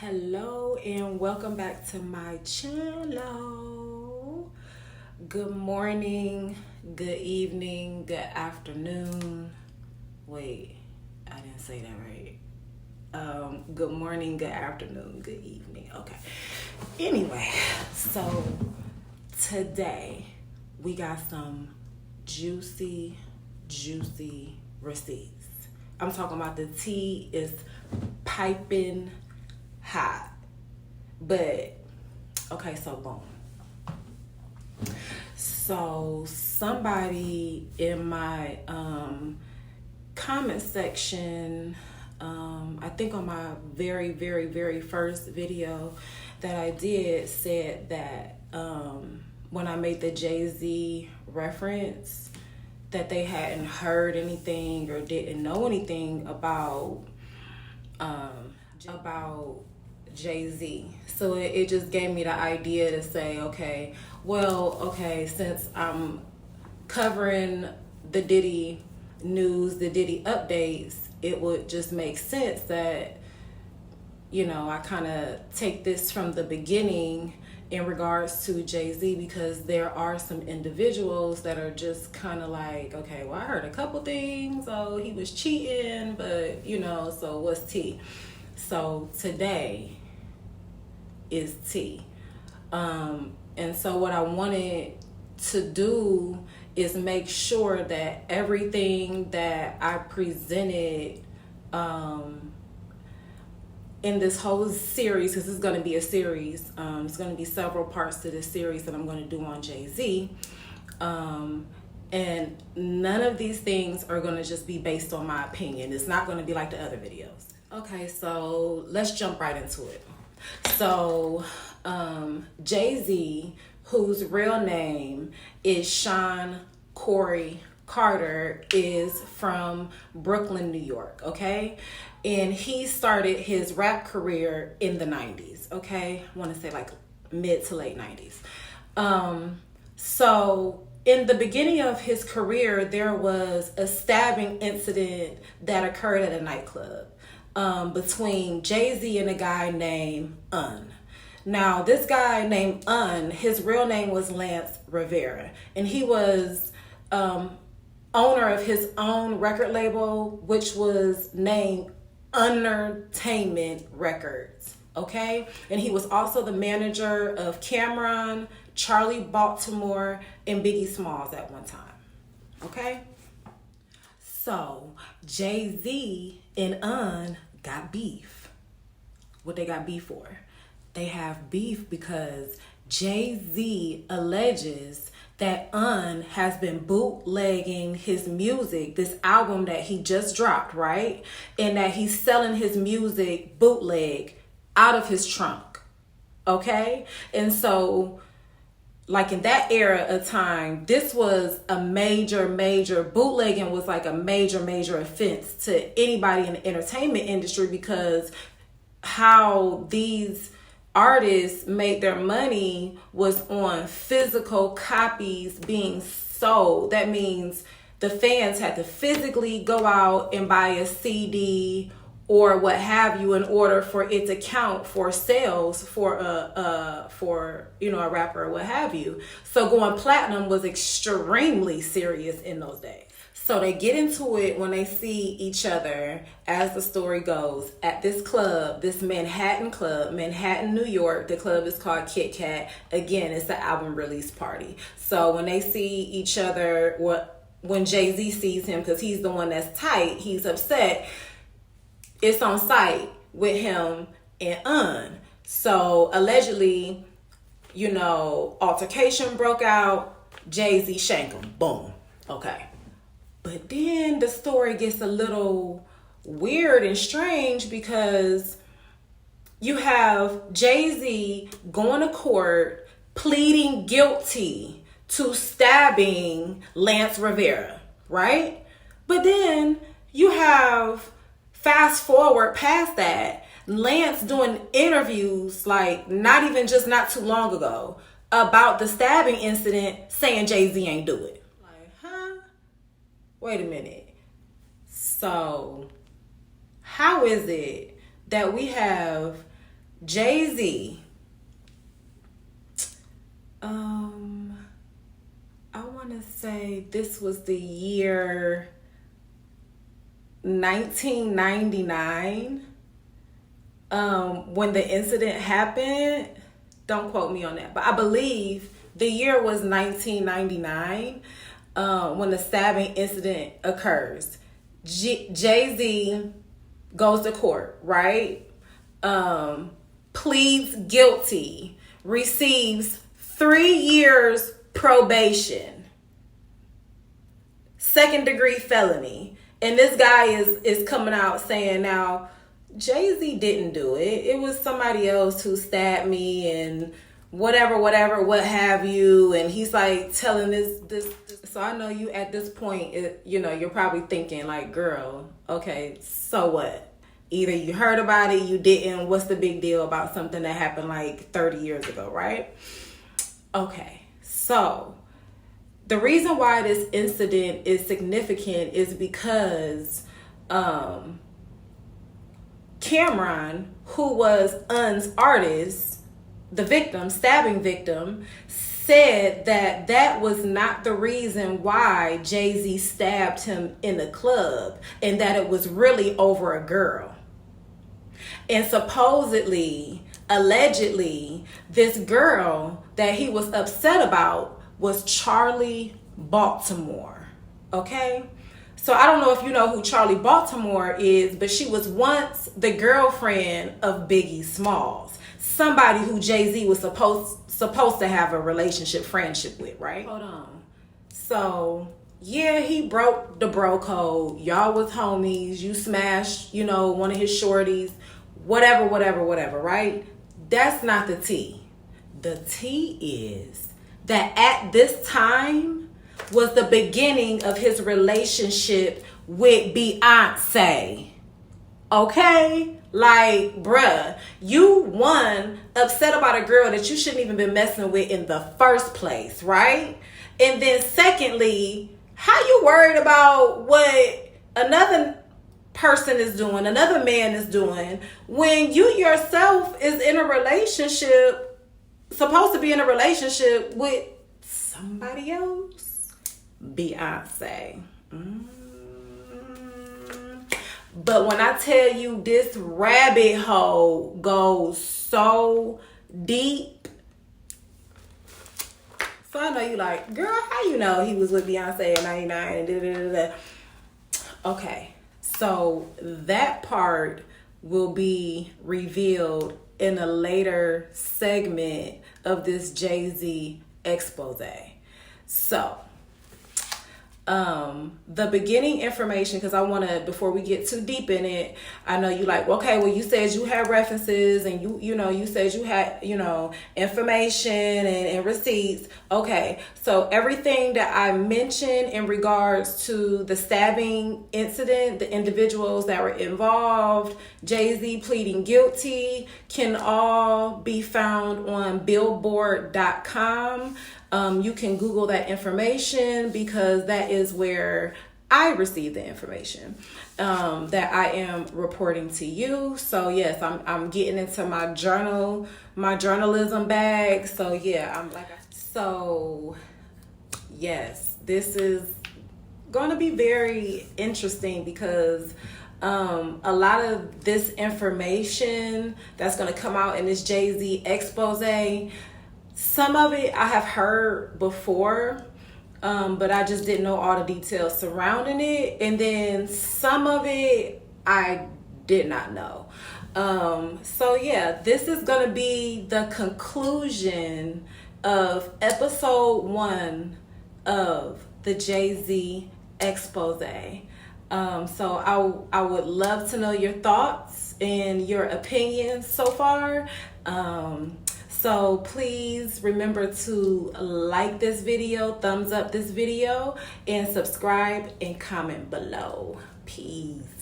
Hello and welcome back to my channel. Good morning, good evening, good afternoon. Wait, I didn't say that right. Good morning, good afternoon, good evening. Okay. Anyway, so today we got some juicy receipts. I'm talking about the tea is piping hot. But okay, so boom. So somebody in my comment section, I think on my very first video that I did, said that when I made the Jayz reference, that they hadn't heard anything or didn't know anything about Jayz. So it just gave me the idea to say, okay, since I'm covering the Diddy news, the Diddy updates, it would just make sense that, I kind of take this from the beginning in regards to Jayz, because there are some individuals that are just kind of like, okay, well, I heard a couple things. Oh, he was cheating, but, so what's tea? So today is tea. And so what I wanted to do is make sure that everything that I presented in this whole series, because it's going to be a series, it's going to be several parts to this series that I'm going to do on Jayz. And none of these things are going to just be based on my opinion. It's not going to be like the other videos. Okay, so let's jump right into it. So Jayz, whose real name is Shawn Carter, is from Brooklyn, New York, okay? And he started his rap career in the 90s, okay? I want to say like mid to late 90s. So in the beginning of his career, there was a stabbing incident that occurred at a nightclub between Jayz and a guy named Un. Now, this guy named Un, his real name was Lance Rivera, and he was owner of his own record label, which was named Untimely Records, okay? And he was also the manager of Cameron, Charlie Baltimore, and Biggie Smalls at one time, okay? So Jayz and Un got beef. What they got beef for? They have beef because Jayz alleges that Un has been bootlegging his music, this album that he just dropped, right? And that he's selling his music bootleg out of his trunk, okay? And so, like in that era of time, this was a major bootlegging was like a major offense to anybody in the entertainment industry, because how these artists made their money was on physical copies being sold. That means the fans had to physically go out and buy a CD or what have you in order for it to count for sales for a rapper or what have you. So going platinum was extremely serious in those days. So they get into it when they see each other, as the story goes, at this club, this Manhattan club, Manhattan, New York. The club is called Kit Kat. Again, it's the album release party. So when they see each other, when Jayz sees him, because he's the one that's tight, he's upset, it's on site with him and Un. So allegedly, altercation broke out, Jayz shank him. Boom. Okay. But then the story gets a little weird and strange, because you have Jayz going to court pleading guilty to stabbing Lance Rivera, right? But then you have, fast forward past that, Lance doing interviews like not too long ago about the stabbing incident, saying Jayz ain't do it. Wait a minute. So how is it that we have Jay-Z, I want to say this was the year 1999 when the incident happened. Don't quote me on that, but I believe the year was 1999 when the stabbing incident occurs. Jay-Z goes to court, right? Pleads guilty, receives 3 years probation, 2nd-degree felony. And this guy is coming out saying, now, Jay-Z didn't do it. It was somebody else who stabbed me and whatever, what have you. And he's like telling this. So I know you at this point, you're probably thinking like, girl, okay, so what? Either you heard about it, you didn't. What's the big deal about something that happened like 30 years ago, right? Okay, so the reason why this incident is significant is because Cameron, who was Un's artist, the victim, stabbing victim, said that that was not the reason why Jay-Z stabbed him in the club, and that it was really over a girl. And supposedly, allegedly, this girl that he was upset about was Charlie Baltimore. Okay? So I don't know if you know who Charlie Baltimore is, but she was once the girlfriend of Biggie Smalls. Somebody who Jay-Z was supposed to have a relationship, friendship with, right? Hold on. So, yeah, he broke the bro code. Y'all was homies. You smashed, one of his shorties. Whatever, right? That's not the tea. The tea is that at this time was the beginning of his relationship with Beyonce. Okay? Like, bruh, you upset about a girl that you shouldn't even been messing with in the first place, right? And then secondly, how you worried about what another person is doing, another man is doing, when you yourself is in a relationship, supposed to be in a relationship with somebody else? Beyonce. But when I tell you this rabbit hole goes so deep, so I know you like, girl, how you know he was with Beyonce in 99 and da-da-da-da. Okay, so that part will be revealed in a later segment of this Jayz expose. So, the beginning information, because I want to, before we get too deep in it, I know you like, okay, well, you said you had references and you said you had, information and receipts. Okay. So everything that I mentioned in regards to the stabbing incident, the individuals that were involved, Jayz pleading guilty, can all be found on billboard.com. You can Google that information because that is where I receive the information that I am reporting to you. So yes, I'm getting into my journalism bag. So yeah, so yes, this is going to be very interesting because a lot of this information that's going to come out in this Jayz expose, some of it I have heard before, but I just didn't know all the details surrounding it. And then some of it I did not know. So yeah, this is going to be the conclusion of episode 1 of the Jayz expose. So I would love to know your thoughts and your opinions so far. So please remember to like this video, thumbs up this video, and subscribe and comment below. Peace.